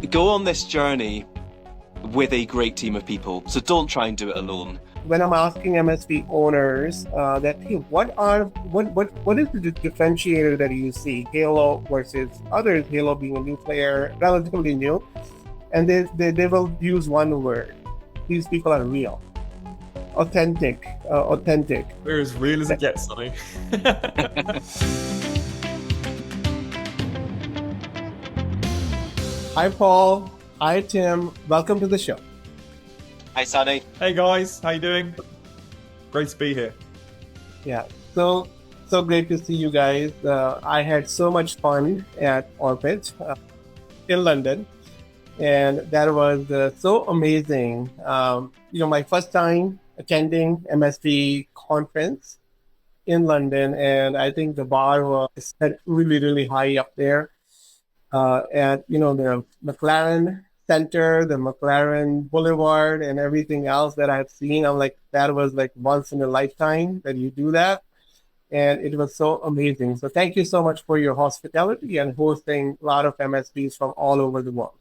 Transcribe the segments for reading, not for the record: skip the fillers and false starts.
go on this journey with a great team of people. So don't try and do it alone. When I'm asking MSP owners that, hey, what is the differentiator that you see, Halo versus others, Halo being a new player, relatively new, and they will use one word. These people are real. Authentic. We're as real as it gets, Sonny. Hi, Paul. Hi, Tim. Welcome to the show. Hi, Sunny. Hey guys, how you doing? Great to be here. Yeah, so great to see you guys. I had so much fun at Orbit in London, and that was so amazing. My first time attending MSP conference in London, and I think the bar was set really, really high up there. At the McLaren Center, the McLaren Boulevard, and everything else that I've seen, I'm like, that was like once in a lifetime that you do that, and it was so amazing. So thank you so much for your hospitality and hosting a lot of MSPs from all over the world.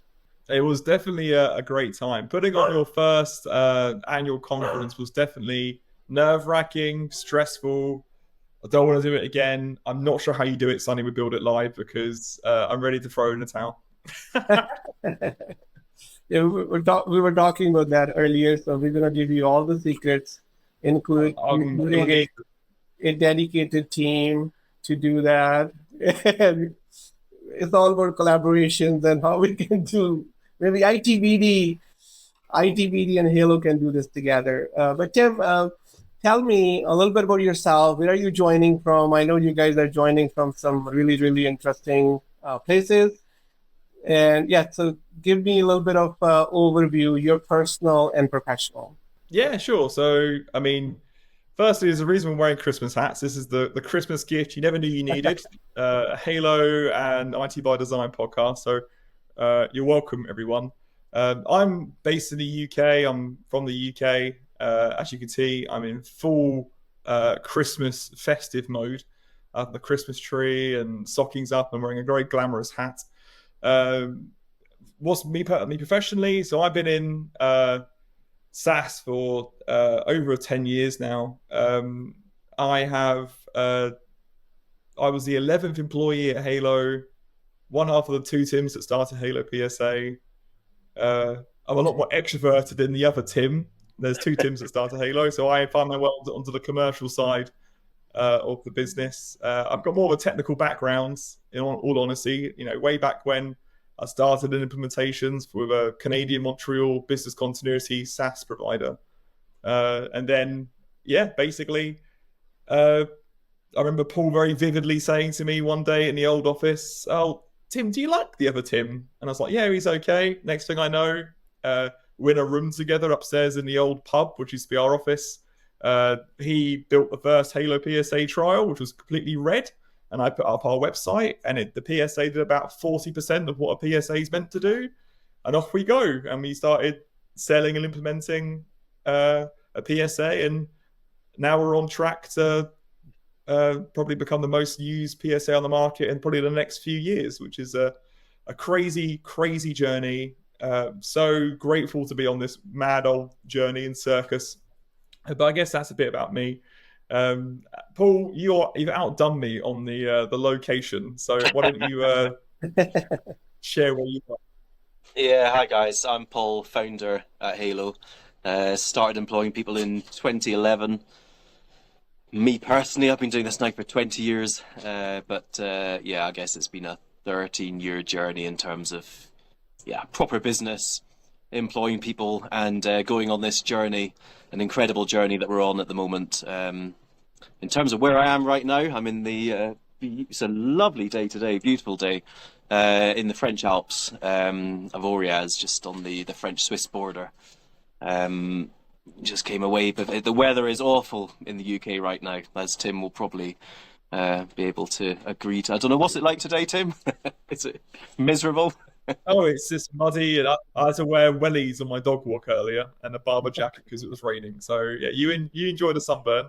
It was definitely a great time. Putting on your first annual conference was definitely nerve-wracking, stressful. I don't want to do it again. I'm not sure how you do it, Sonny, with Build It Live, because I'm ready to throw in the towel. Yeah, we were talking about that earlier, so we're going to give you all the secrets, including a dedicated team to do that. And it's all about collaborations and how we can do, maybe ITBD and Halo can do this together. But Tim, tell me a little bit about yourself. Where are you joining from? I know you guys are joining from some really, really interesting places. And yeah, so give me a little bit of overview, your personal and professional. Yeah, sure. So, I mean, firstly, there's a reason we're wearing Christmas hats. This is the Christmas gift you never knew you needed. Halo and IT by Design podcast. So you're welcome, everyone. I'm based in the UK. I'm from the UK. As you can see, I'm in full Christmas festive mode. I have the Christmas tree and stockings up. I'm wearing a very glamorous hat. What's me professionally? So I've been in SaaS for over 10 years now. I was the 11th employee at Halo, one half of the two Tims that started Halo PSA. I'm a lot more extroverted than the other Tim. There's two Tims that started Halo, so I find my way onto the commercial side of the business. I've got more of a technical background, in all honesty. Way back when I started in implementations with a Canadian Montreal business continuity SaaS provider. And then, basically, I remember Paul very vividly saying to me one day in the old office, "Oh, Tim, do you like the other Tim?" And I was like, "Yeah, he's okay." Next thing I know, we're in a room together upstairs in the old pub, which used to be our office. He built the first Halo PSA trial, which was completely red. And I put up our website, and the PSA did about 40% of what a PSA is meant to do. And off we go. And we started selling and implementing a PSA. And now we're on track to probably become the most used PSA on the market in probably the next few years, which is a crazy, crazy journey. So grateful to be on this mad old journey and circus. But I guess that's a bit about me. Paul, you've outdone me on the location, so why don't you share where you are? Yeah, hi guys. I'm Paul, founder at Halo. Started employing people in 2011. Me personally, I've been doing this now for 20 years, but I guess it's been a 13-year journey in terms of proper business, employing people, and going on this journey, an incredible journey that we're on at the moment. In terms of where I am right now, I'm in it's a lovely day today, beautiful day, in the French Alps of Oriaz, just on the French-Swiss border. Just came away, but the weather is awful in the UK right now, as Tim will probably be able to agree to. I don't know, what's it like today, Tim? Is it miserable? Oh, it's just muddy, and I had to wear wellies on my dog walk earlier and a Barber jacket because it was raining. So yeah, you enjoy the sunburn.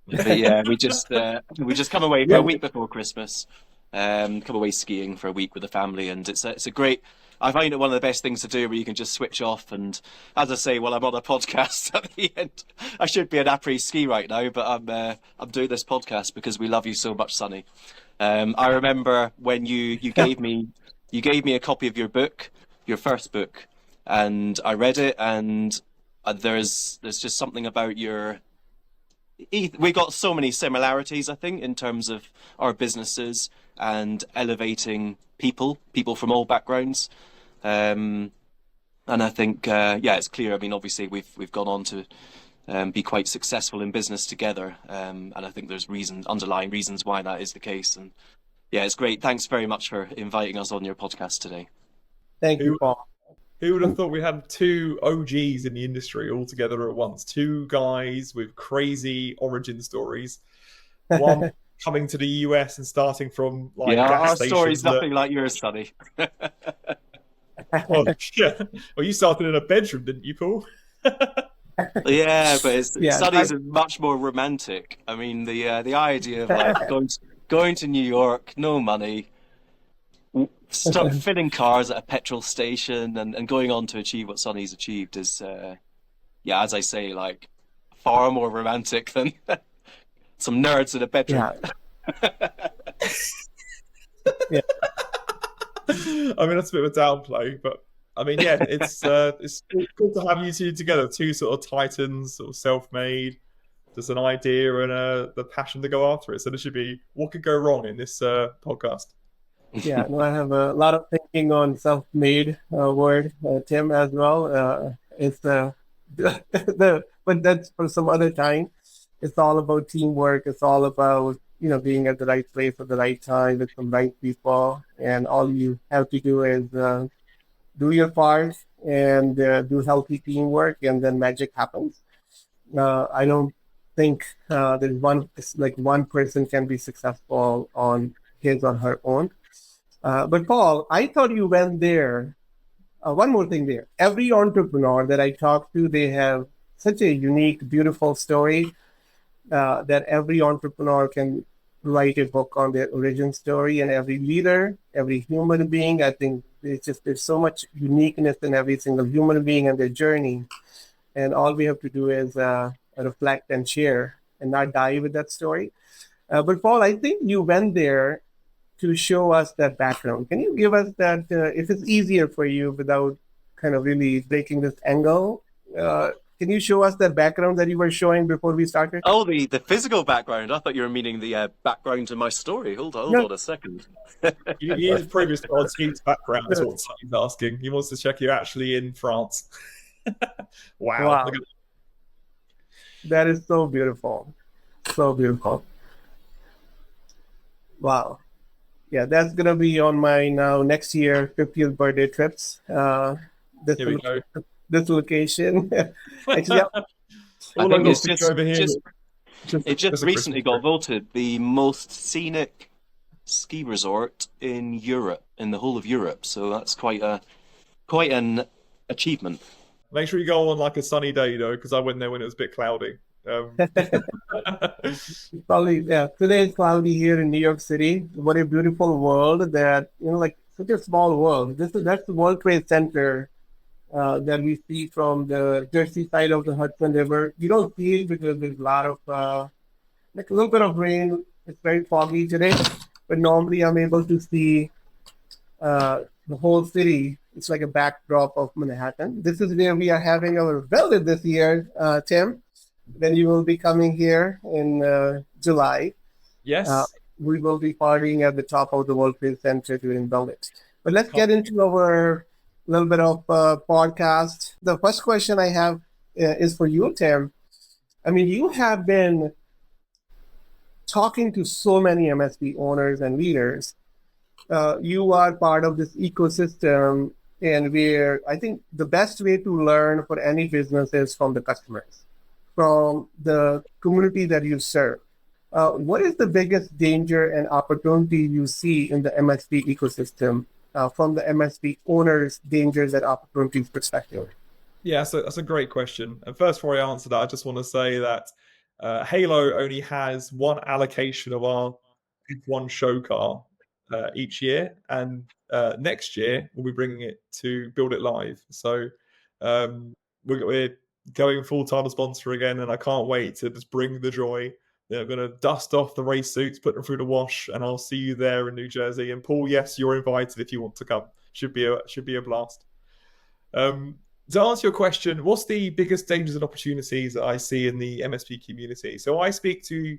But yeah, we just come away for a week before Christmas. Come away skiing for a week with the family, and it's a great. I find it one of the best things to do where you can just switch off. And as I say, while I'm on a podcast at the end, I should be an après-ski right now, but I'm doing this podcast because we love you so much, Sonny. I remember when you gave me a copy of your book, your first book, and I read it, and there's just something about we got so many similarities, I think, in terms of our businesses and elevating people from all backgrounds. And I think, it's clear. I mean, obviously, we've gone on to be quite successful in business together, and I think there's underlying reasons why that is the case. And yeah, it's great. Thanks very much for inviting us on your podcast today. Thank you, Paul. Who would have thought we had two OGs in the industry all together at once? Two guys with crazy origin stories. One coming to the US and starting from our story's nothing like yours, Sonny. Well, you started in a bedroom, didn't you, Paul? Yeah, but Sonny's is much more romantic. I mean, the idea of going to New York, no money, filling cars at a petrol station, and going on to achieve what Sonny's achieved is, as I say, far more romantic than some nerds in a bedroom. Yeah. I mean, that's a bit of a downplay, but I mean, yeah, it's good to have you two together, two sort of titans, sort of self-made. There's an idea and the passion to go after it. So there should be, what could go wrong in this podcast? Yeah, no, I have a lot of thinking on self-made word, Tim, as well. It's but that's for some other time. It's all about teamwork. It's all about being at the right place at the right time with some right people, and all you have to do is do your part and do healthy teamwork, and then magic happens. I don't think there's one person can be successful on his or her own. But Paul, I thought you went there. One more thing there. Every entrepreneur that I talk to, they have such a unique, beautiful story that every entrepreneur can write a book on their origin story, and every leader, every human being. I think there's so much uniqueness in every single human being and their journey. And all we have to do is reflect and share and not die with that story. But Paul, I think you went there to show us that background. Can you give us that, if it's easier for you without kind of really breaking this angle? Can you show us that background that you were showing before we started? Oh, the physical background. I thought you were meaning the background to my story. Hold on a second. He is previous to our team's background, is what he's asking. He wants to check you're actually in France. Wow. That is so beautiful. So beautiful. Wow. Yeah, that's going to be on my next year 50th birthday trips. Here we go. This location. Actually, I think it just recently got voted the most scenic ski resort in Europe, in the whole of Europe. So that's quite an achievement. Make sure you go on a sunny day, though, because I went there when it was a bit cloudy. Probably, yeah. Today is cloudy here in New York City. What a beautiful world that, such a small world. That's the World Trade Center that we see from the Jersey side of the Hudson River. You don't see it because there's a lot of, a little bit of rain. It's very foggy today, but normally I'm able to see the whole city. It's like a backdrop of Manhattan. This is where we are having our velvet this year, Tim. Then you will be coming here in July. Yes. We will be partying at the top of the World Trade Center during Velvet. But let's get into our little bit of podcast. The first question I have is for you, Tim. I mean, you have been talking to so many MSP owners and leaders. You are part of this ecosystem, and where I think the best way to learn for any business is from the customers, from the community that you serve. What is the biggest danger and opportunity you see in the MSP ecosystem from the MSP owners' dangers and opportunities perspective? Yeah, so that's a great question. And first, before I answer that, I just want to say that Halo only has one allocation of our F1 show car each year, and next year, we'll be bringing it to build it live. So we're going full-time sponsor again, and I can't wait to just bring the joy. They're going to dust off the race suits, put them through the wash, and I'll see you there in New Jersey. And Paul, yes, you're invited if you want to come. Should be a blast. To answer your question, what's the biggest dangers and opportunities that I see in the MSP community? So I speak to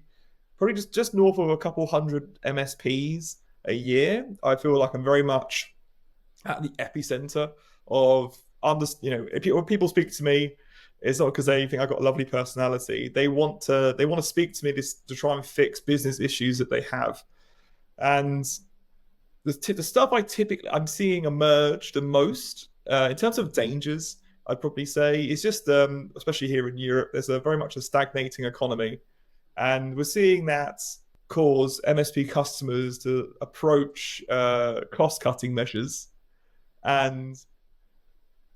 probably just north of a couple hundred MSPs a year. I feel like I'm very much at the epicenter of when people speak to me, it's not because they think I've got a lovely personality. They want to speak to me to try and fix business issues that they have. And the stuff I'm seeing emerge the most in terms of dangers, I'd probably say, is just especially here in Europe, there's very much a stagnating economy, and we're seeing that cause MSP customers to approach cost-cutting measures. And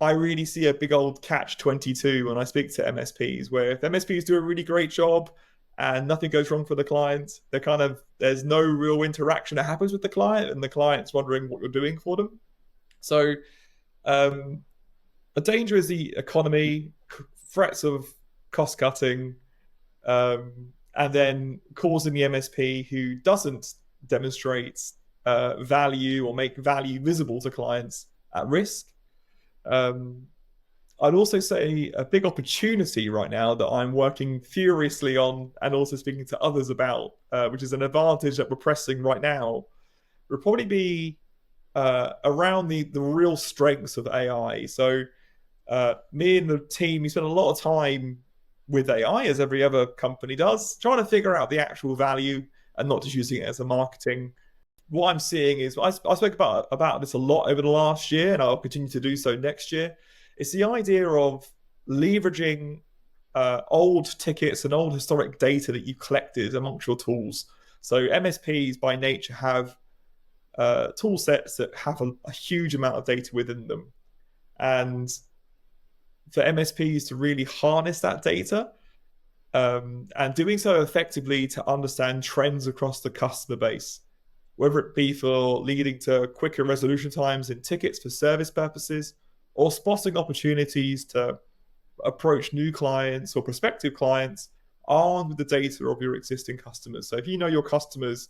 I really see a big old catch-22 when I speak to MSPs, where if MSPs do a really great job and nothing goes wrong for the client, there's no real interaction that happens with the client, and the client's wondering what you're doing for them. So a danger is the economy, threats of cost-cutting, and then causing the MSP who doesn't demonstrate value or make value visible to clients at risk. I'd also say a big opportunity right now that I'm working furiously on and also speaking to others about, which is an advantage that we're pressing right now, would probably be around the real strengths of AI. So me and the team, we spend a lot of time with AI, as every other company does, trying to figure out the actual value and not just using it as a marketing. What I'm seeing is, I spoke about this a lot over the last year, and I'll continue to do so next year. It's the idea of leveraging old tickets and old historic data that you've collected amongst your tools. So MSPs by nature have tool sets that have a huge amount of data within them. And for MSPs to really harness that data, and doing so effectively to understand trends across the customer base, whether it be for leading to quicker resolution times in tickets for service purposes, or spotting opportunities to approach new clients or prospective clients armed with the data of your existing customers. So if you know your customers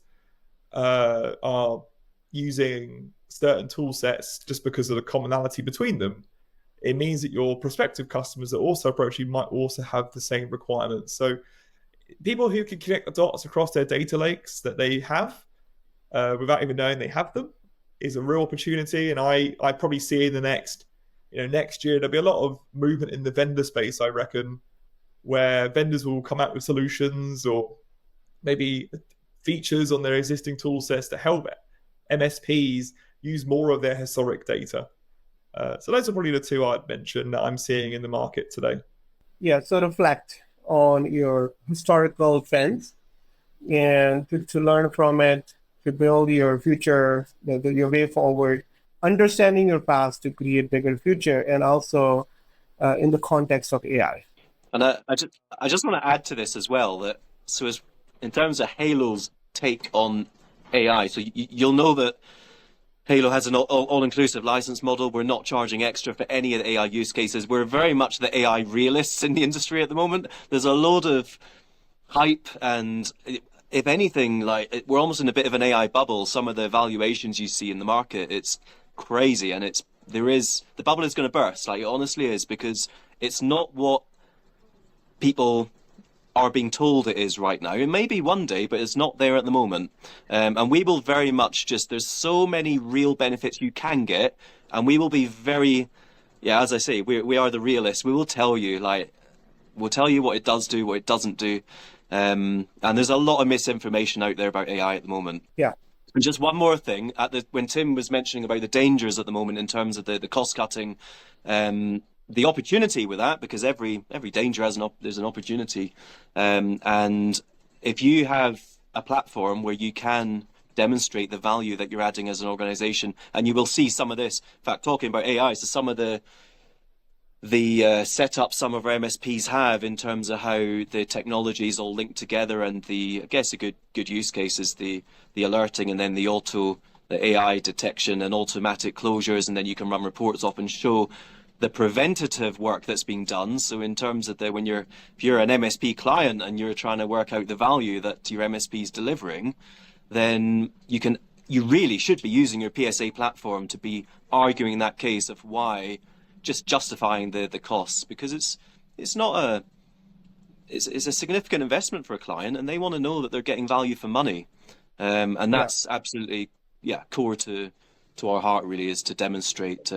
are using certain tool sets just because of the commonality between them, it means that your prospective customers that also approach you might also have the same requirements. So people who can connect the dots across their data lakes that they have without even knowing they have them is a real opportunity. And I probably see in the next year, there'll be a lot of movement in the vendor space, I reckon, where vendors will come out with solutions or maybe features on their existing tool sets to help MSPs use more of their historic data. So those are probably the two I'd mention that I'm seeing in the market today. Yeah, so reflect on your historical trends and to learn from it, to build your future, your way forward, understanding your past to create bigger future, and also in the context of AI. And I just want to add to this as well that as in terms of Halo's take on AI, so you'll know that Halo has an all-inclusive license model. We're not charging extra for any of the AI use cases. We're very much the AI realists in the industry at the moment. There's a load of hype, and if anything, we're almost in a bit of an AI bubble. Some of the valuations you see in the market, it's crazy, and the bubble is going to burst. It honestly is, because it's not what people are being told it is right now. It may be one day, but it's not there at the moment. And we will very much there's so many real benefits you can get, and we will be very, as I say, we are the realists. We will tell you, we'll tell you what it does do, what it doesn't do. And there's a lot of misinformation out there about AI at the moment. Yeah. And just one more thing, when Tim was mentioning about the dangers at the moment in terms of the cost cutting, the opportunity with that, because every danger there's an opportunity, and if you have a platform where you can demonstrate the value that you're adding as an organization, and you will see some of this. In fact, talking about AI, so some of the setup some of our MSPs have in terms of how the technologies all linked together, and I guess a good use case is the alerting, and then the auto the AI detection and automatic closures, and then you can run reports off and show the preventative work that's being done. So in terms of if you're an MSP client and you're trying to work out the value that your MSP is delivering, then you really should be using your PSA platform to be arguing that case of why, just justifying the costs, because it's a significant investment for a client, and they want to know that they're getting value for money. And that's absolutely core to our heart, really, is to demonstrate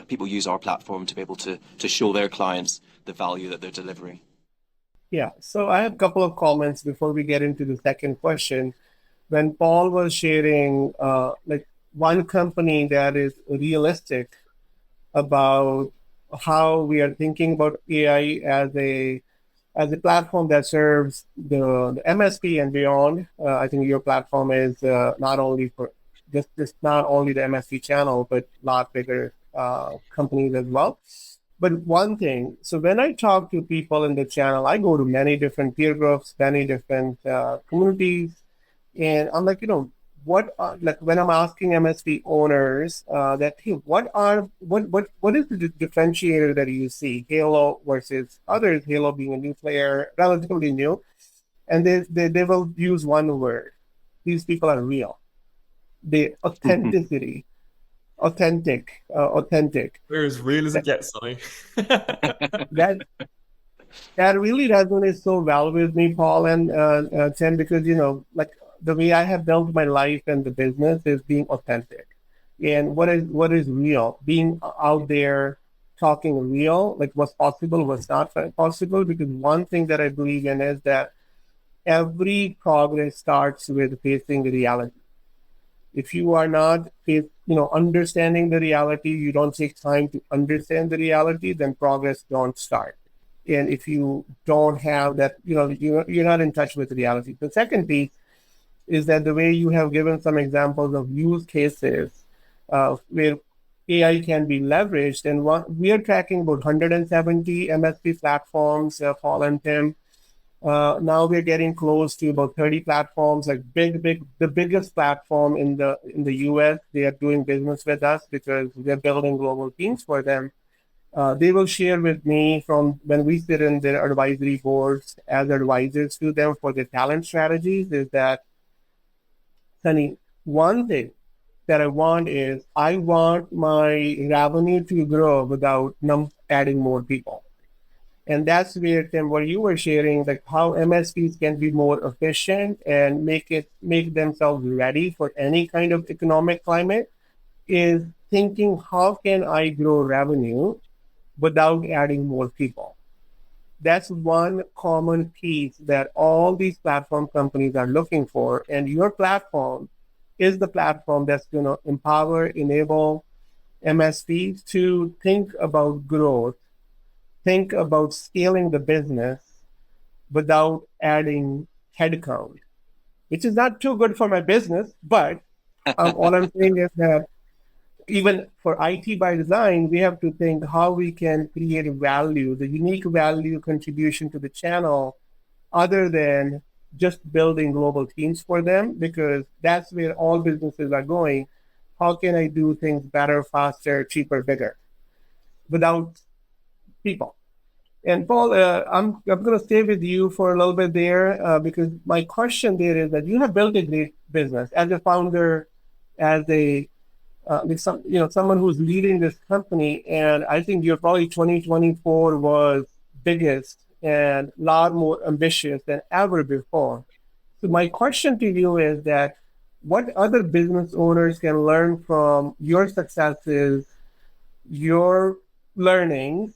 people use our platform to be able to show their clients the value that they're delivering. Yeah, so I have a couple of comments before we get into the second question. When Paul was sharing, like one company that is realistic about how we are thinking about AI as a platform that serves the MSP and beyond. I think your platform is not only for just not only the MSP channel, but a lot bigger companies as well. But one thing, so when I talk to people in the channel, I go to many different peer groups, many different communities, and I'm like, what like when I'm asking MSP owners that, hey, what is the differentiator that you see, Halo versus others, Halo being a new player, relatively new, and they will use one word: these people are real. The authenticity, authentic. We're as real as it gets, Sonny. That really resonates so well with me, Paul and Tim, because like the way I have built my life and the business is being authentic. And what is real? Being out there talking real, like what's possible, what's not possible. Because one thing that I believe in is that every progress starts with facing the reality. If you are not understanding the reality, you don't take time to understand the reality, then progress don't start. And if you don't have that, you're not in touch with the reality. The second piece is that the way you have given some examples of use cases where AI can be leveraged, and we are tracking about 170 MSP platforms, Paul and Tim. Now we're getting close to about 30 platforms, like the biggest platform in the US. They are doing business with us because we're building global teams for them. They will share with me from when we sit in their advisory boards as advisors to them for their talent strategies, is that, Sunny, one thing that I want is I want my revenue to grow without adding more people. And that's where, Tim, what you were sharing, like how MSPs can be more efficient and make themselves ready for any kind of economic climate, is thinking, how can I grow revenue without adding more people? That's one common piece that all these platform companies are looking for. And your platform is the platform that's going to empower, enable MSPs to think about growth, think about scaling the business without adding headcount, which is not too good for my business. But all I'm saying is that even for IT by design, we have to think how we can create value, the unique value contribution to the channel, other than just building global teams for them, because that's where all businesses are going. How can I do things better, faster, cheaper, bigger without people? And Paul, I'm going to stay with you for a little bit there because my question there is that you have built a great business as a founder, as a someone who's leading this company, and I think you're probably 2024 was biggest and a lot more ambitious than ever before. So my question to you is that what other business owners can learn from your successes, your learnings,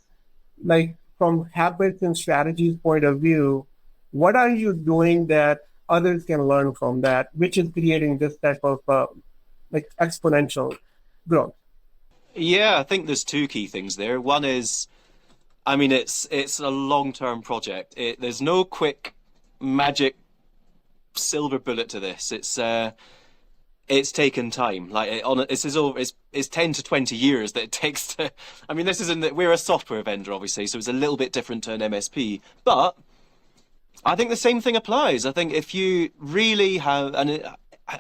like from habits and strategies point of view? What are you doing that others can learn from that, which is creating this type of like exponential growth? Yeah, I think there's two key things there. One is, I mean, it's a long-term project. There's no quick magic silver bullet to this. It's taken time. Like it's 10 to 20 years that it takes to. I mean, we're a software vendor, obviously, so it's a little bit different to an MSP. But I think the same thing applies. I think if you really have, and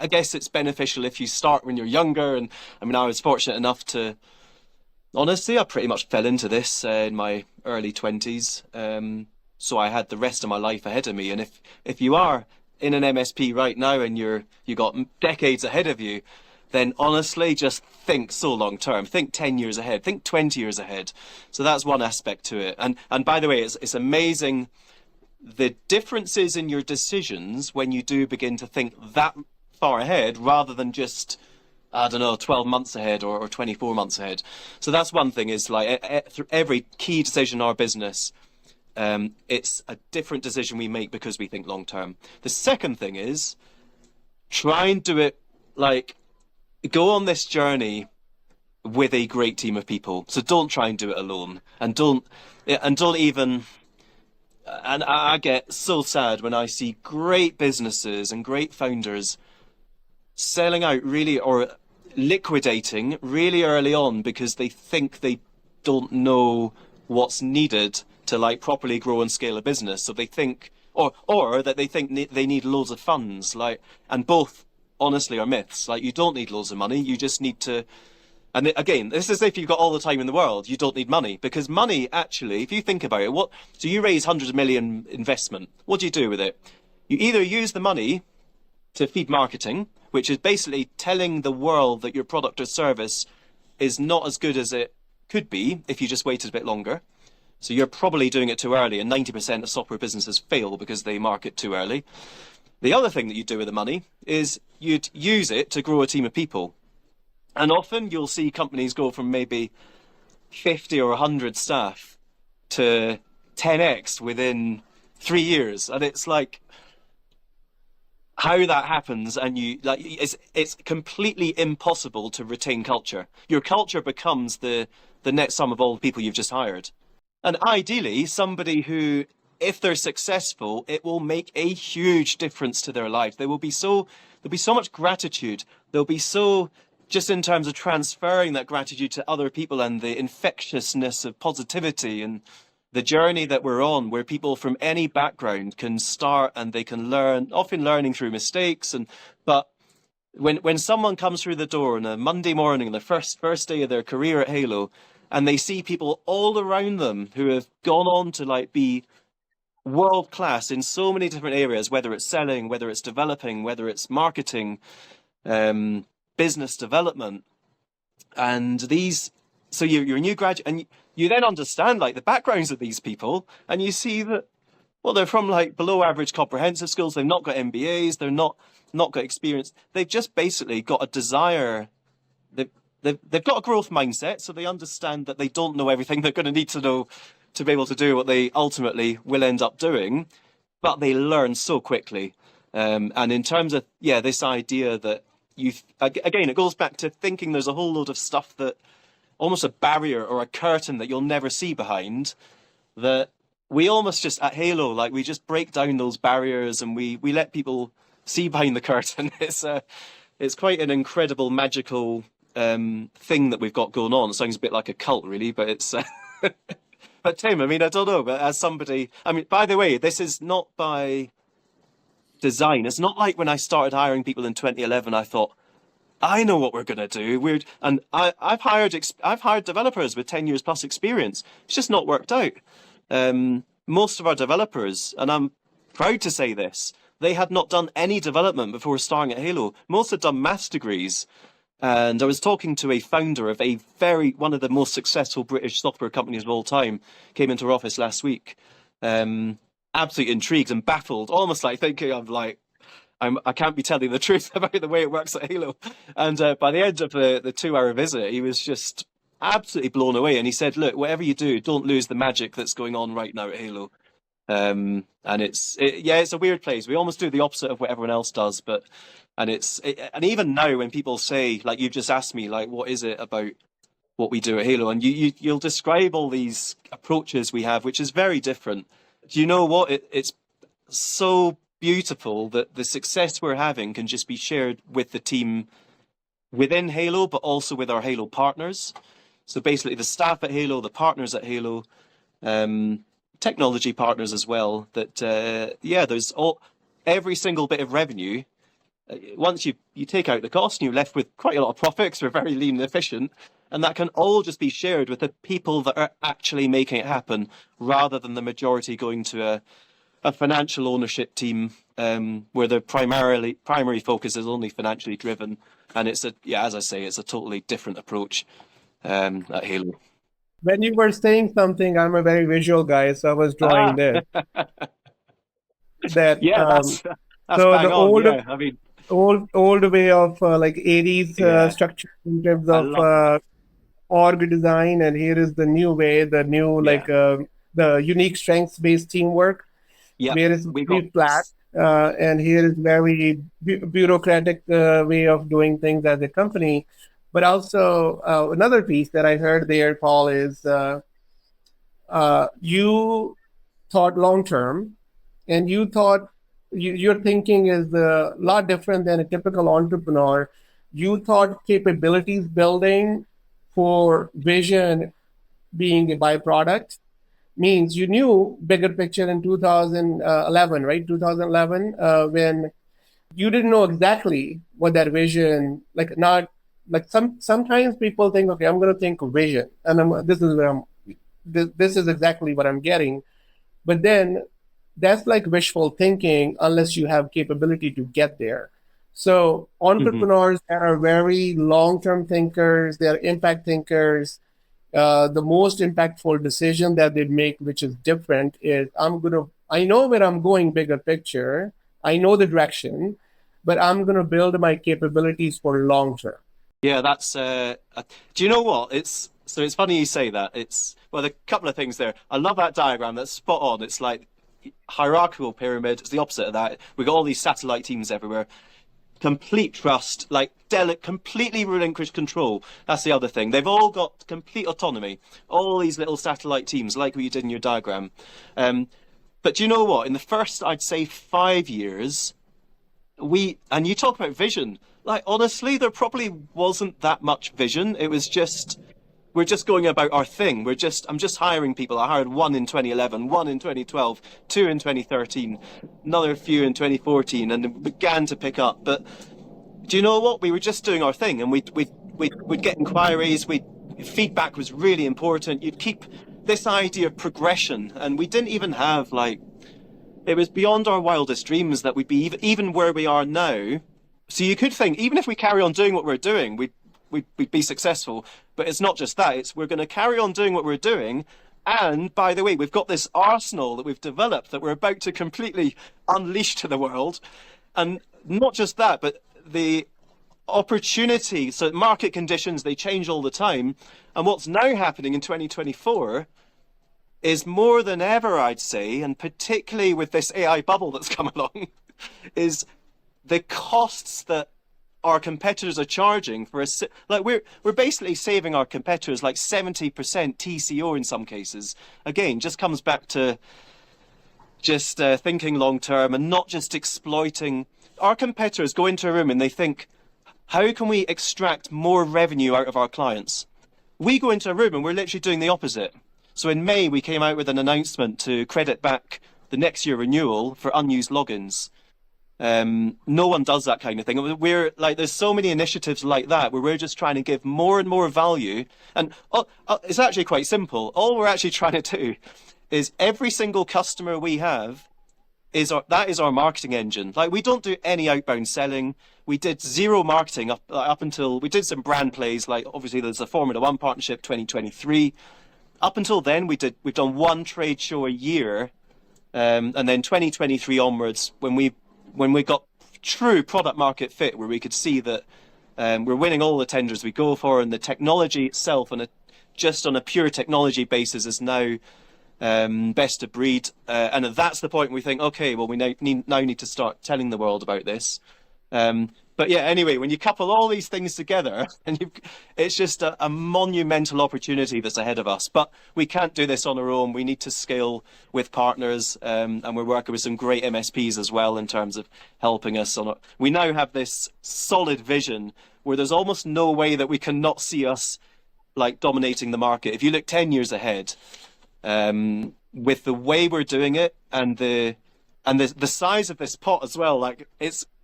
I guess it's beneficial if you start when you're younger. And I mean, I was fortunate enough to, honestly, I pretty much fell into this in my early 20s. So I had the rest of my life ahead of me. And if you are in an MSP right now and you got decades ahead of you, then honestly, just think so long term. Think 10 years ahead. Think 20 years ahead. So that's one aspect to it. And by the way, it's amazing the differences in your decisions when you do begin to think that far ahead rather than just, I don't know, 12 months ahead or 24 months ahead. So that's one thing, is like through every key decision in our business, it's a different decision we make because we think long term. The second thing is try and do it, like, go on this journey with a great team of people. So don't try and do it alone, and don't even. And I get so sad when I see great businesses and great founders selling out really, or liquidating really early on because they think they don't know what's needed to like properly grow and scale a business. So they think, or that they think they need loads of funds, like, and both honestly are myths. Like, you don't need loads of money. You just need to, and again, this is if you've got all the time in the world. You don't need money, because money, actually, if you think about it, so you raise hundreds of million investment. What do you do with it? You either use the money to feed marketing, which is basically telling the world that your product or service is not as good as it could be if you just waited a bit longer. So you're probably doing it too early, and 90% of software businesses fail because they market too early. The other thing that you do with the money is you'd use it to grow a team of people. And often you'll see companies go from maybe 50 or 100 staff to 10x within 3 years. And it's like, how that happens, and it's completely impossible to retain culture. Your culture becomes the net sum of all the people you've just hired. And ideally, somebody who, if they're successful, it will make a huge difference to their life. There'll be so much gratitude. There'll be so, just in terms of transferring that gratitude to other people and the infectiousness of positivity and the journey that we're on, where people from any background can start and they can learn, often learning through mistakes. But when someone comes through the door on a Monday morning, the first day of their career at Halo, and they see people all around them who have gone on to like be world class in so many different areas, whether it's selling, whether it's developing, whether it's marketing, business development, and so you're a new graduate, and you then understand like the backgrounds of these people, and you see that, well, they're from like below average comprehensive schools. They've not got MBAs. They're not got experience. They've just basically got a desire. They've got a growth mindset, so they understand that they don't know everything they're going to need to know to be able to do what they ultimately will end up doing, but they learn so quickly. And in terms of, this idea that again, it goes back to thinking there's a whole load of stuff that, almost a barrier or a curtain that you'll never see behind, that we almost just, at Halo, like, we just break down those barriers and we let people see behind the curtain. It's quite an incredible, magical thing that we've got going on. It sounds a bit like a cult, really, but it's... But Tim, I mean, I don't know, but as somebody... I mean, by the way, this is not by design. It's not like when I started hiring people in 2011, I thought, I know what we're going to do. I've hired developers with 10 years plus experience. It's just not worked out. Most of our developers, and I'm proud to say this, they had not done any development before starting at Halo. Most had done maths degrees. And I was talking to a founder of one of the most successful British software companies of all time, came into our office last week, absolutely intrigued and baffled, almost like thinking of like, I can't be telling the truth about the way it works at Halo. And by the end of the 2-hour visit, he was just absolutely blown away. And he said, look, whatever you do, don't lose the magic that's going on right now at Halo. And it's a weird place. We almost do the opposite of what everyone else does, and even now when people say, like you've just asked me, like, what is it about what we do at Halo? And you'll describe all these approaches we have, which is very different. Do you know what? It's so beautiful that the success we're having can just be shared with the team within Halo, but also with our Halo partners. So basically the staff at Halo, the partners at Halo, technology partners as well, that, there's every single bit of revenue once you take out the cost, you're left with quite a lot of profits. We're very lean and efficient, and that can all just be shared with the people that are actually making it happen, rather than the majority going to a financial ownership team where the primary focus is only financially driven. And it's as I say, it's a totally different approach at Halo. When you were saying something, I'm a very visual guy, so I was drawing this. That Yeah, that's so bang the on. Yeah, I mean, old way of like 80s structure in terms I of love it. org design, and here is the new way, the new Yeah, the unique strengths based teamwork, yeah, where it's we got very flat, and here is very bureaucratic way of doing things as a company. But also another piece that I heard there, Paul, is you thought long term, and you thought your thinking is a lot different than a typical entrepreneur. You thought capabilities building for vision being a byproduct means you knew bigger picture in 2011, right? 2011, when you didn't know exactly what that vision, like not like sometimes people think, okay, I'm going to think of vision, and this is where this is exactly what I'm getting. But then that's like wishful thinking unless you have capability to get there. So Mhm. entrepreneurs that are very long-term thinkers, they're impact thinkers. The most impactful decision that they make, which is different, is I know where I'm going, bigger picture. I know the direction, but I'm gonna build my capabilities for long term. Yeah, that's. Do you know what? It's funny you say that. Well, a couple of things there. I love that diagram. That's spot on. It's like hierarchical pyramid. It's the opposite of that. We got all these satellite teams everywhere. Complete trust, like completely relinquished control. That's the other thing. They've all got complete autonomy. All these little satellite teams, like what you did in your diagram. But do you know what? In the first, I'd say 5 years, and you talk about vision. Like honestly, there probably wasn't that much vision. It was just we're just going about our thing. I'm just hiring people. I hired one in 2011, one in 2012, two in 2013, another few in 2014, and it began to pick up. But do you know what? We were just doing our thing, and we'd get inquiries. Feedback was really important. You'd keep this idea of progression, and we didn't even have like it was beyond our wildest dreams that we'd be even where we are now. So you could think, even if we carry on doing what we're doing, we'd be successful. But it's not just that. It's we're going to carry on doing what we're doing. And by the way, we've got this arsenal that we've developed that we're about to completely unleash to the world. And not just that, but the opportunity. So market conditions, they change all the time. And what's now happening in 2024 is more than ever, I'd say, and particularly with this AI bubble that's come along, is the costs that our competitors are charging for us. Like we're basically saving our competitors like 70% TCO in some cases. Again, just comes back to just thinking long term and not just exploiting. Our competitors go into a room and they think, how can we extract more revenue out of our clients? We go into a room and we're literally doing the opposite. So in May, we came out with an announcement to credit back the next year renewal for unused logins. No one does that kind of thing. We're like, there's so many initiatives like that where we're just trying to give more and more value. And it's actually quite simple. All we're actually trying to do is every single customer we have that is our marketing engine. Like we don't do any outbound selling. We did zero marketing up until we did some brand plays. Like obviously there's a Formula One partnership 2023. Up until then, we've done one trade show a year, and then 2023 onwards, when we got true product market fit, where we could see that we're winning all the tenders we go for, and the technology itself, just on a pure technology basis, is now best of breed. And that's the point we think, okay, well, we now need to start telling the world about this. But yeah, anyway, when you couple all these things together, it's just a monumental opportunity that's ahead of us. But we can't do this on our own. We need to scale with partners, and we're working with some great MSPs as well in terms of helping us on it. We now have this solid vision where there's almost no way that we cannot see us like dominating the market. If you look 10 years ahead, with the way we're doing it and the size of this pot as well, like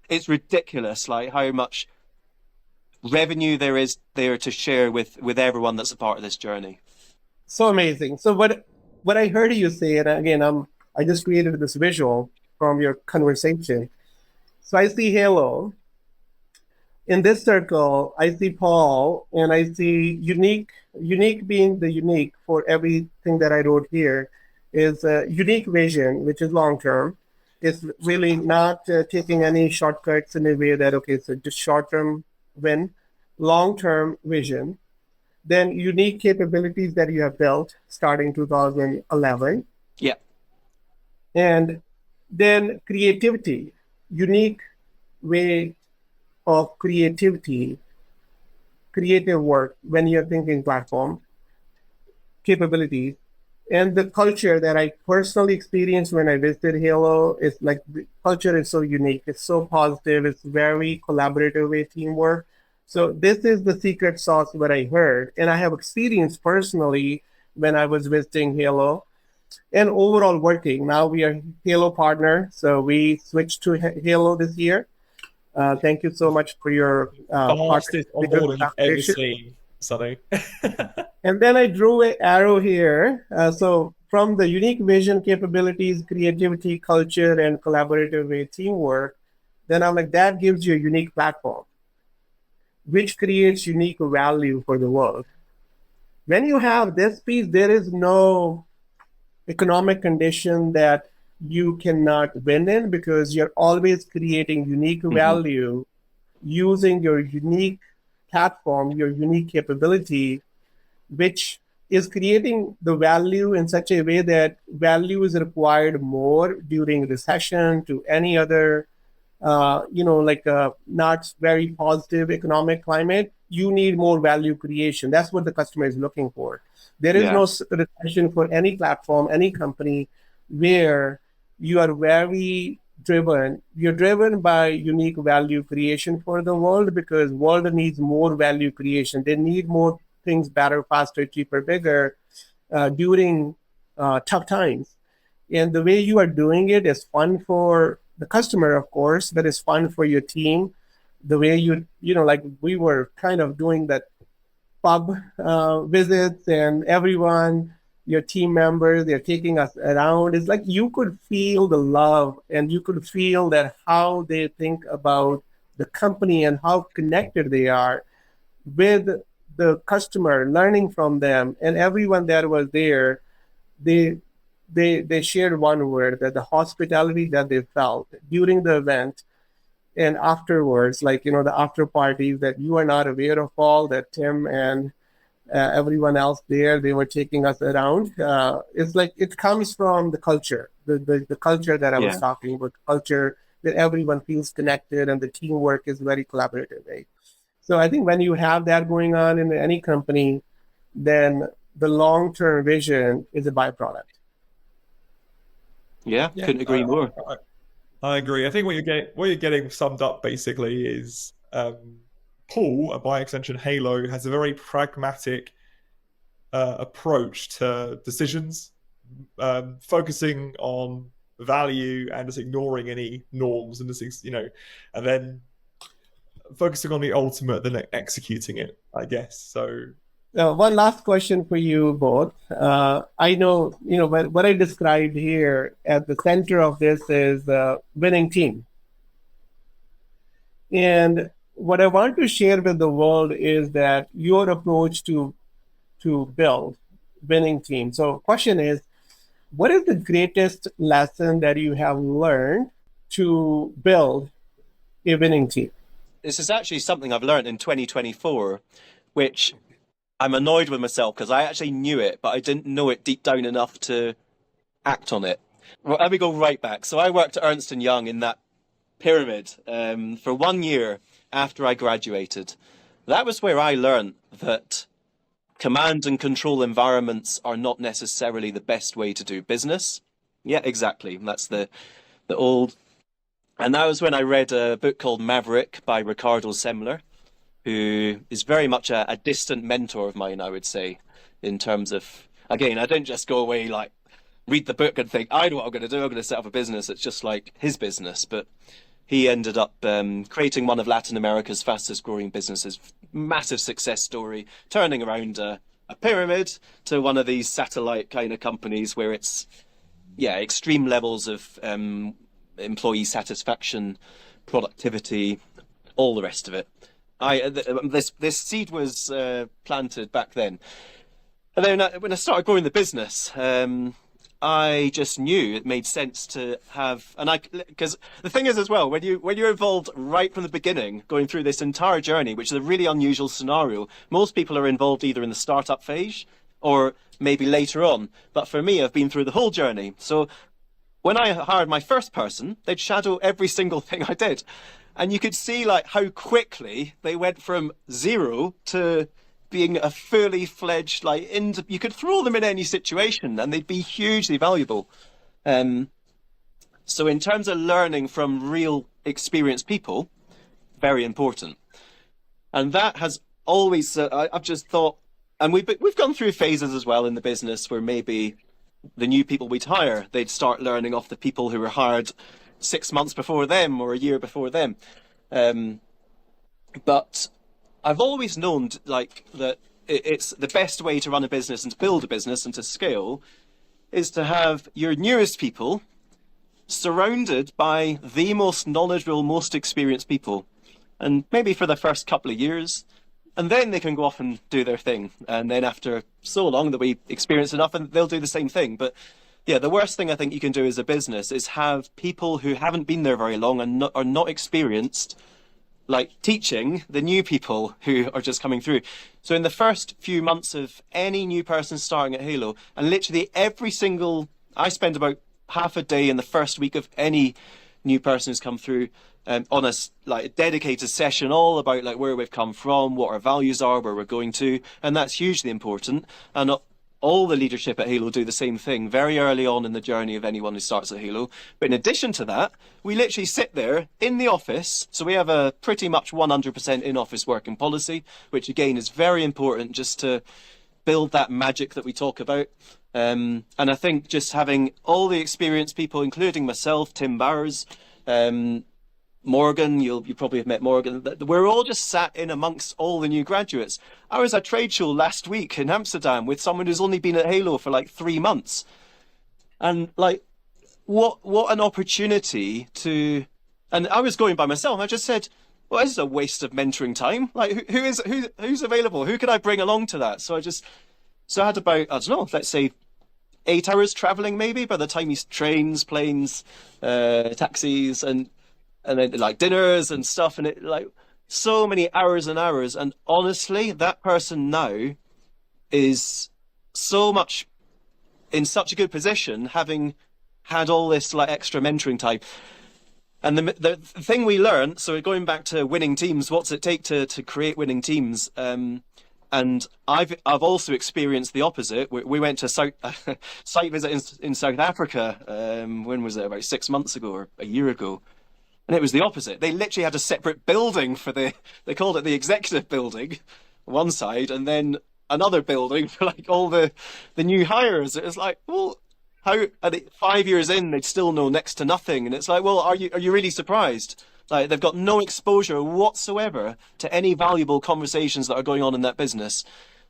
it's ridiculous, like how much revenue there is there to share with everyone that's a part of this journey. So amazing. So what I heard you say, and again, I just created this visual from your conversation. So I see Halo. In this circle, I see Paul, and I see unique. Unique being the unique for everything that I wrote here is a unique vision, which is long term. It's really not taking any shortcuts in a way that, okay, so just short term win, long term vision, then unique capabilities that you have built starting 2011, Yeah. and then creativity, unique way of creativity, creative work when you're thinking platform capabilities. And the culture that I personally experienced when I visited Halo is like the culture is so unique. It's so positive. It's very collaborative with teamwork. So this is the secret sauce what I heard, and I have experienced personally when I was visiting Halo and overall working. Now we are Halo partner, so we switched to Halo this year. Thank you so much for your Fastest onboarding you've ever partnership. seen, Sonny. And then I drew an arrow here. So from the unique vision, capabilities, creativity, culture, and collaborative way teamwork, then I'm like, that gives you a unique platform, which creates unique value for the world. When you have this piece, there is no economic condition that you cannot win in because you're always creating unique value using your unique platform, your unique capability, which is creating the value in such a way that value is required more during recession to any other like a not very positive economic climate. You need more value creation. That's what the customer is looking for. There is Yeah. no recession for any platform, any company where you are very driven. You're driven by unique value creation for the world because world needs more value creation. They need more things better, faster, cheaper, bigger during tough times. And the way you are doing it is fun for the customer, of course, but it's fun for your team. The way like we were kind of doing that pub visits and everyone, your team members, they're taking us around. It's like you could feel the love and you could feel that how they think about the company and how connected they are with the customer, learning from them. And everyone that was there, they they shared one word, that the hospitality that they felt during the event and afterwards, like the after parties that you are not aware of, all that Tim and everyone else there, they were taking us around. It's like it comes from the culture, the culture that I was Yeah. talking about, culture that everyone feels connected and the teamwork is very collaborative, right? So I think when you have that going on in any company, then the long-term vision is a byproduct. Yeah. Yeah, Couldn't agree more. I agree. I think what you're getting summed up basically is Paul, and by extension Halo, has a very pragmatic approach to decisions, focusing on value and just ignoring any norms and just and then focusing on the ultimate, then executing it, I guess. So One last question for you both. I know, what I described here at the center of this is a winning team. And what I want to share with the world is that your approach to build winning team. So question is, what is the greatest lesson that you have learned to build a winning team? This is actually something I've learned in 2024, which I'm annoyed with myself because I actually knew it, but I didn't know it deep down enough to act on it. Well, let me go right back. So I worked at Ernst & Young in that pyramid for 1 year after I graduated. That was where I learned that command and control environments are not necessarily the best way to do business. Yeah, exactly. That's the old... And that was when I read a book called Maverick by Ricardo Semler, who is very much a distant mentor of mine, I would say, in terms of, again, I don't just go away, read the book and think, I know what I'm going to do, I'm going to set up a business. It's just like his business. But He ended up creating one of Latin America's fastest growing businesses. Massive success story, turning around a pyramid to one of these satellite kind of companies where it's, extreme levels of employee satisfaction, productivity, all the rest of it. This seed was planted back then. And then when I started growing the business, I just knew it made sense to have, because the thing is as well, when you're involved right from the beginning, going through this entire journey, which is a really unusual scenario, most people are involved either in the startup phase or maybe later on. But for me, I've been through the whole journey. So when I hired my first person, they'd shadow every single thing I did. And you could see like how quickly they went from zero to being a fully fledged, you could throw them in any situation and they'd be hugely valuable. So in terms of learning from real experienced people, very important. And that has always, I've just thought, and we've gone through phases as well in the business where maybe the new people we'd hire, they'd start learning off the people who were hired 6 months before them or a year before them. But I've always known that it's the best way to run a business and to build a business and to scale is to have your newest people surrounded by the most knowledgeable, most experienced people. And maybe for the first couple of years, and then they can go off and do their thing. And then after so long that we experience enough, and they'll do the same thing. But yeah, the worst thing I think you can do as a business is have people who haven't been there very long and are not experienced, teaching the new people who are just coming through. So in the first few months of any new person starting at Halo, and literally I spend about half a day in the first week of any new person who's come through on a dedicated session all about where we've come from, what our values are, where we're going to, and that's hugely important. And all the leadership at Halo do the same thing very early on in the journey of anyone who starts at Halo. But in addition to that, we literally sit there in the office. So we have a pretty much 100% in-office working policy, which again is very important just to build that magic that we talk about. And I think just having all the experienced people, including myself, Tim Bowers, Morgan, you probably have met Morgan. We're all just sat in amongst all the new graduates. I was at a trade show last week in Amsterdam with someone who's only been at Halo for 3 months. And what an opportunity to, and I was going by myself. I just said, well, this is a waste of mentoring time. Who's available? Who could I bring along to that? So I had about, I don't know, let's say 8 hours traveling maybe by the time he's trains, planes, taxis, and then dinners and stuff, and it so many hours and hours. And honestly, that person now is so much in such a good position, having had all this extra mentoring time. And the thing we learned, so going back to winning teams, what's it take to create winning teams? And I've also experienced the opposite. We went to site visit in South Africa. When was it? About 6 months ago or a year ago. And it was the opposite. They literally had a separate building they called it the executive building, one side, and then another building for all the new hires. It was well, how, 5 years in, they'd still know next to nothing. And it's well, are you really surprised? They've got no exposure whatsoever to any valuable conversations that are going on in that business.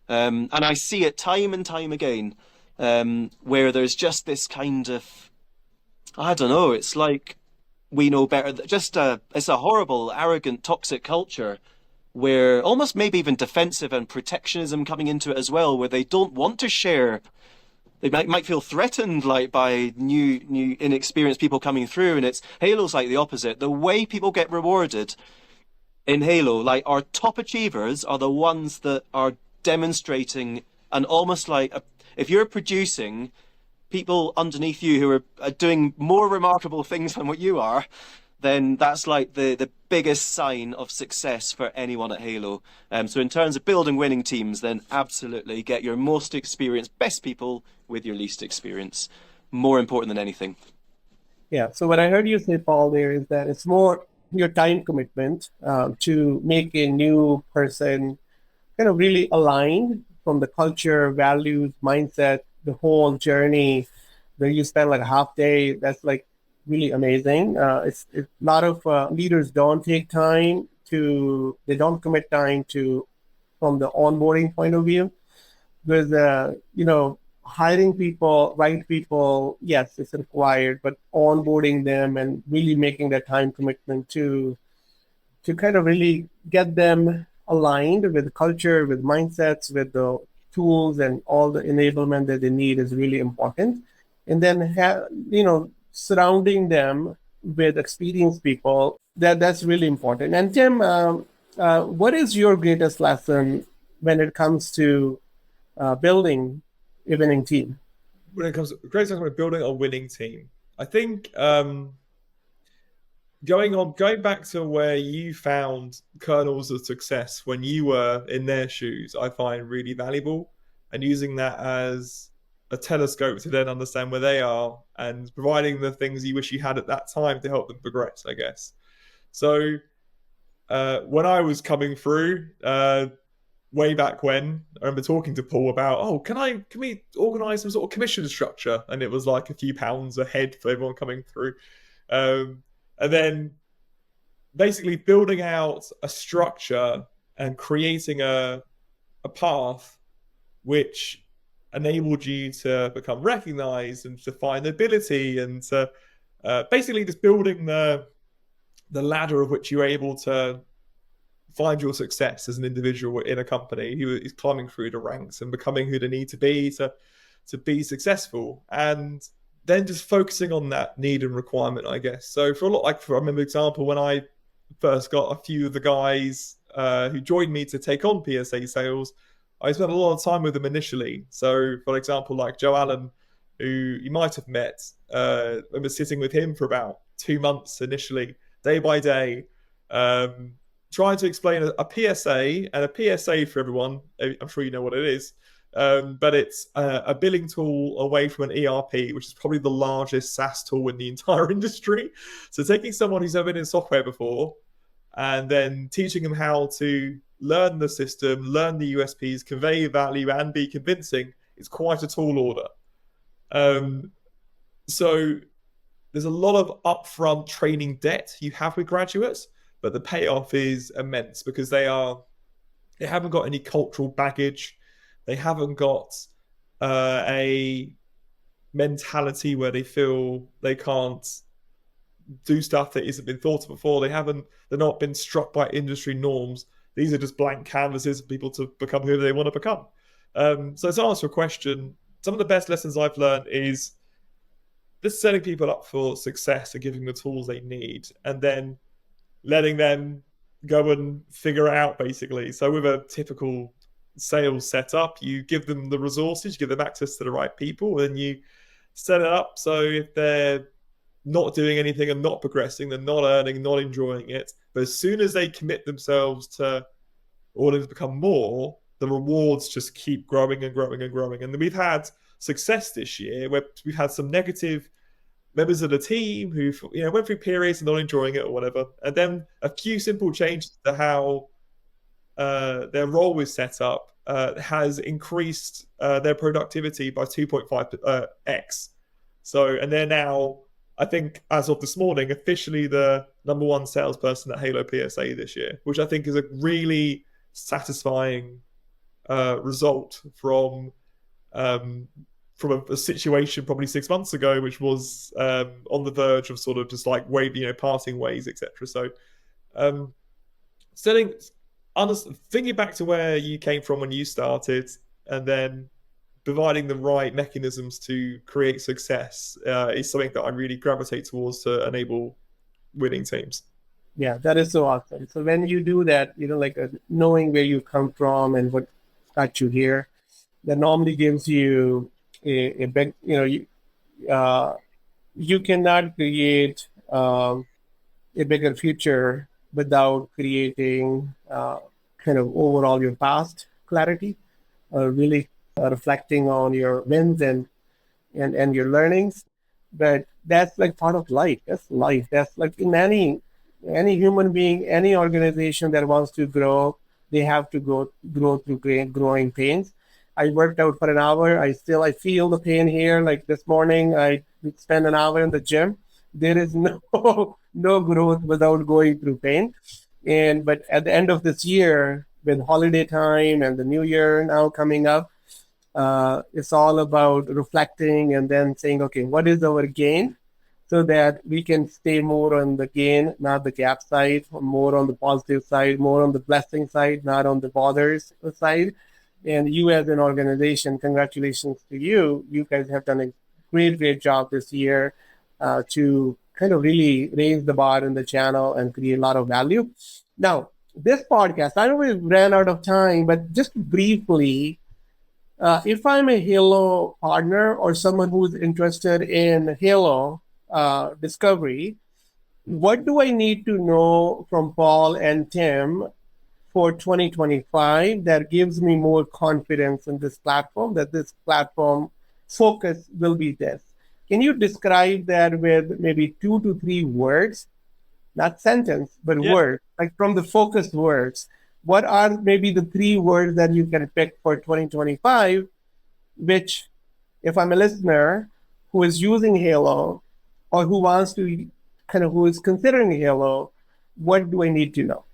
And I see it time and time again, where there's just this kind of, I don't know, it's we know better. It's a horrible, arrogant, toxic culture where almost maybe even defensive and protectionism coming into it as well, where they don't want to share. They might feel threatened by new inexperienced people coming through, and Halo's the opposite. The way people get rewarded in Halo, our top achievers are the ones that are demonstrating, and almost if you're producing people underneath you who are doing more remarkable things than what you are, then that's the biggest sign of success for anyone at Halo. So in terms of building winning teams, then absolutely get your most experienced, best people with your least experience. More important than anything. Yeah. So what I heard you say, Paul, there is that it's more your time commitment to make a new person kind of really aligned from the culture, values, mindset, the whole journey, where you spend a half day. That's really amazing. It's a lot of leaders don't take time they don't commit time to from the onboarding point of view with hiring people, right people, yes, it's required, but onboarding them and really making that time commitment to kind of really get them aligned with culture, with mindsets, with the tools and all the enablement that they need is really important. And then surrounding them with experienced people, that's really important. And Tim, what is your greatest lesson when it comes to building a winning team? When it comes to building a winning team, I think going back to where you found kernels of success when you were in their shoes, I find really valuable, and using that as a telescope to then understand where they are and providing the things you wish you had at that time to help them progress, I guess. So when I was coming through, way back when, I remember talking to Paul about, can we organise some sort of commission structure? And it was like a few pounds a head for everyone coming through. And then basically building out a structure and creating a path which enabled you to become recognized and to find ability, and to basically just building the ladder of which you're able to find your success as an individual in a company who is climbing through the ranks and becoming who they need to be successful. And then just focusing on that need and requirement, I guess. So I remember example when I first got a few of the guys who joined me to take on PSA sales, I spent a lot of time with them initially. So for example, like Joe Allen, who you might have met, I remember sitting with him for about 2 months initially, day by day, trying to explain a PSA, and a PSA for everyone, I'm sure you know what it is, but it's a billing tool away from an ERP, which is probably the largest SaaS tool in the entire industry. So taking someone who's never been in software before and then teaching them how to learn the system, learn the USPs, convey value, and be convincing is quite a tall order. So there's a lot of upfront training debt you have with graduates, but the payoff is immense because they haven't got any cultural baggage. They haven't got a mentality where they feel they can't do stuff that hasn't been thought of before. They're not been struck by industry norms. These are just blank canvases for people to become who they want to become. So to answer your question, some of the best lessons I've learned is just setting people up for success and giving them the tools they need, and then letting them go and figure it out, basically. So with a typical sales setup, you give them the resources, you give them access to the right people, and you set it up so if they're not doing anything and not progressing, they're not earning, not enjoying it. But as soon as they commit themselves to wanting to become more, the rewards just keep growing and growing and growing. And we've had success this year where we've had some negative members of the team who went through periods and not enjoying it or whatever, and then a few simple changes to how their role is set up has increased their productivity by 2.5x. So, and they're now, I think, as of this morning, officially the #1 salesperson at Halo PSA this year, which I think is a really satisfying result from a situation probably 6 months ago, which was on the verge of sort of just like parting ways, etc. So, thinking back to where you came from when you started, and then providing the right mechanisms to create success is something that I really gravitate towards to enable winning teams. Yeah, that is so awesome. So when you do that, knowing where you come from and what got you here, that normally gives you a big, you cannot create a bigger future without creating kind of overall your past clarity, really reflecting on your wins and your learnings. But that's like part of life. That's life. That's like in any human being, any organization that wants to grow, they have to grow through growing pains. I worked out for an hour. I feel the pain here. Like this morning, I spent an hour in the gym. there is no no growth without going through pain. But at the end of this year, with holiday time and the new year now coming up, it's all about reflecting and then saying, okay, what is our gain? So that we can stay more on the gain, not the gap side, more on the positive side, more on the blessing side, not on the bothers side. And you as an organization, congratulations to you. You guys have done a great job this year to kind of really raise the bar in the channel and create a lot of value. Now, this podcast, I know we ran out of time, but just briefly, if I'm a Halo partner or someone who's interested in Halo discovery, what do I need to know from Paul and Tim for 2025 that gives me more confidence in this platform, that this platform focus will be this? Can you describe that with maybe 2 to 3 words, not sentence, but words, like from the focused words? What are maybe the 3 words that you can pick for 2025, which if I'm a listener who is using Halo or who wants to who is considering Halo, what do I need to know?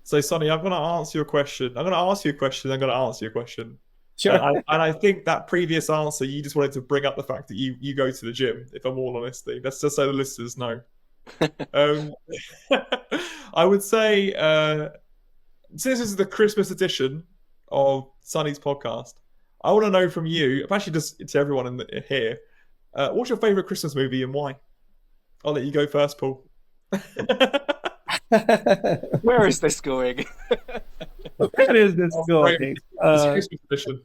So, Sonny, I'm going to answer your question. I'm going to ask you a question. I'm going to answer your question. Sure. And I think that previous answer, you just wanted to bring up the fact that you go to the gym, if I'm all honesty. That's just so the listeners know. I would say, since this is the Christmas edition of Sonny's podcast, I want to know from you, actually just to everyone here, what's your favourite Christmas movie and why? I'll let you go first, Paul. Where is this going? Where is this going? It's Christmas edition.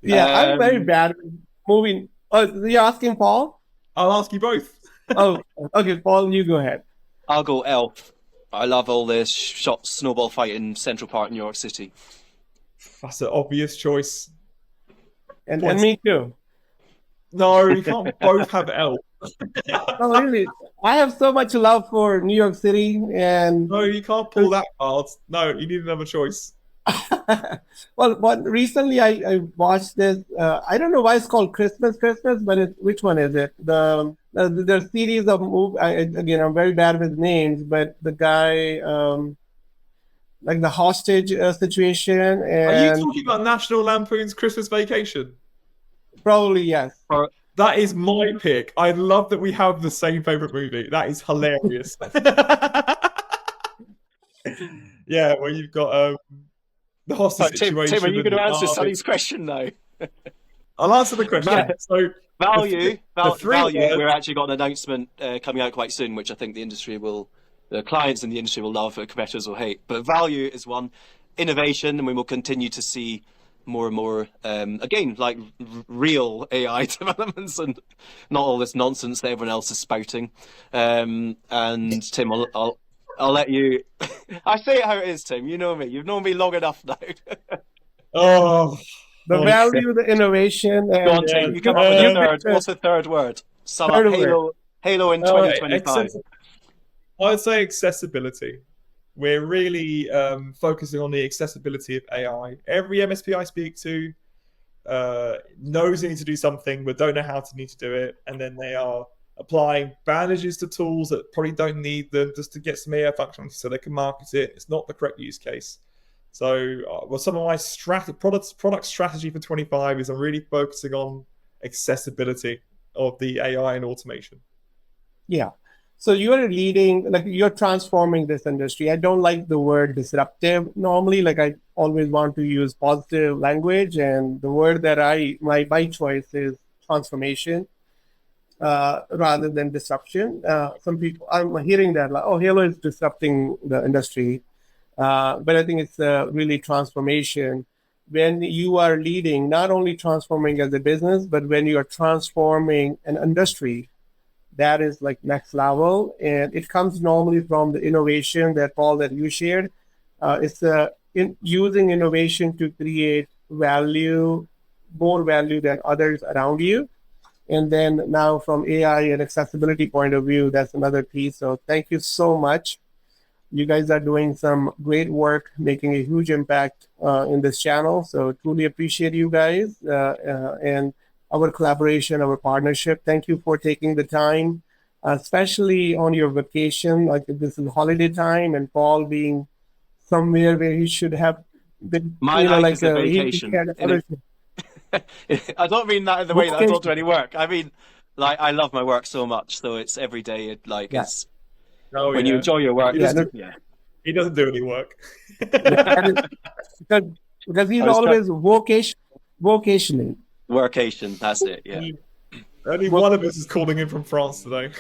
Yeah, I'm very bad at moving. Oh, you're asking Paul? I'll ask you both. Oh, okay, Paul, you go ahead. I'll go Elf. I love all this shot snowball fight in Central Park, New York City. That's an obvious choice. And me too. No, you can't both have Elf. No, really. I have so much love for New York City, and no, you can't pull that card. No, you need another choice. Well, recently I watched this. I don't know why it's called Christmas, but which one is it? The series of movies. Again, I'm very bad with names, but the guy, like the hostage situation. And are you talking about National Lampoon's Christmas Vacation? Probably yes. That is my pick. I love that we have the same favorite movie. That is hilarious. Yeah, where you've got the hostage situation. Tim, are you going to answer Sonny's question now? I'll answer the question. Yeah. So value. We're actually got an announcement coming out quite soon, which I think the clients in the industry will love, but competitors will hate. But value is one. Innovation, and we will continue to see more and more, again, like real AI developments and not all this nonsense that everyone else is spouting. And Tim, I'll let you. I say it how it is, Tim. You know me. You've known me long enough now. The value, the innovation. Go on, Tim. You come up with your third. What's the third word? Sum up Halo in 2025. I would say accessibility. We're really focusing on the accessibility of AI. Every MSP I speak to knows they need to do something, but don't know how to need to do it. And then they are applying bandages to tools that probably don't need them just to get some AI functionality so they can market it. It's not the correct use case. So some of my product strategy for 25 is I'm really focusing on accessibility of the AI and automation. Yeah. So you're you're transforming this industry. I don't like the word disruptive normally. Like I always want to use positive language, and the word that my choice is transformation rather than disruption. Some people, I'm hearing that like, oh, Halo is disrupting the industry. But I think it's really transformation. When you are leading, not only transforming as a business, but when you are transforming an industry, that is like next level. And it comes normally from the innovation that Paul, that you shared. It's using innovation to create value, more value than others around you. And then now from AI and accessibility point of view, that's another piece. So thank you so much. You guys are doing some great work, making a huge impact in this channel. So truly appreciate you guys and our collaboration, our partnership. Thank you for taking the time especially on your vacation, like if this is holiday time and Paul being somewhere where he should have been, My you know, life like is a he vacation. had other I don't mean that in the way that I don't do vocation. any work. I mean, like, I love my work so much, so it's every day. Yeah, It's Oh when you yeah. enjoy your work. He yeah, doesn't. Yeah, He doesn't do any work. yeah. And because he's I was trying always vocationing. workation. That's it. Yeah. Only one of us is calling in from France today.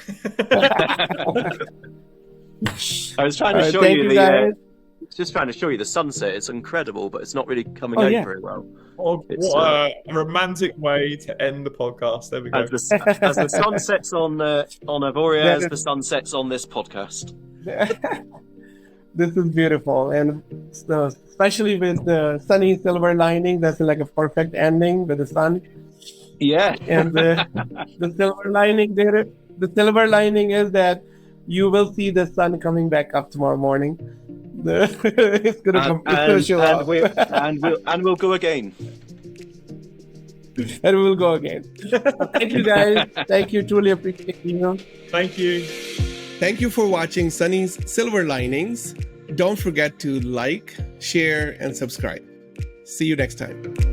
I was trying to show Thank you you the. guys. Just trying to show you the sunset. It's incredible, but it's not really coming Oh out yeah. very well. What It's a romantic way to end the podcast. There we go. as the sun sets on Avoria, That as is- the sun sets on this podcast. This is beautiful, and especially with the sunny silver lining, that's like a perfect ending with the sun. Yeah. And the silver lining there, the silver lining is that you will see the sun coming back up tomorrow morning. It's gonna come. It's gonna show up, and we'll go again. and we will go again. Thank you, guys. Thank you. Truly appreciate you. Thank you. Thank you for watching Sunny's Silver Linings. Don't forget to like, share, and subscribe. See you next time.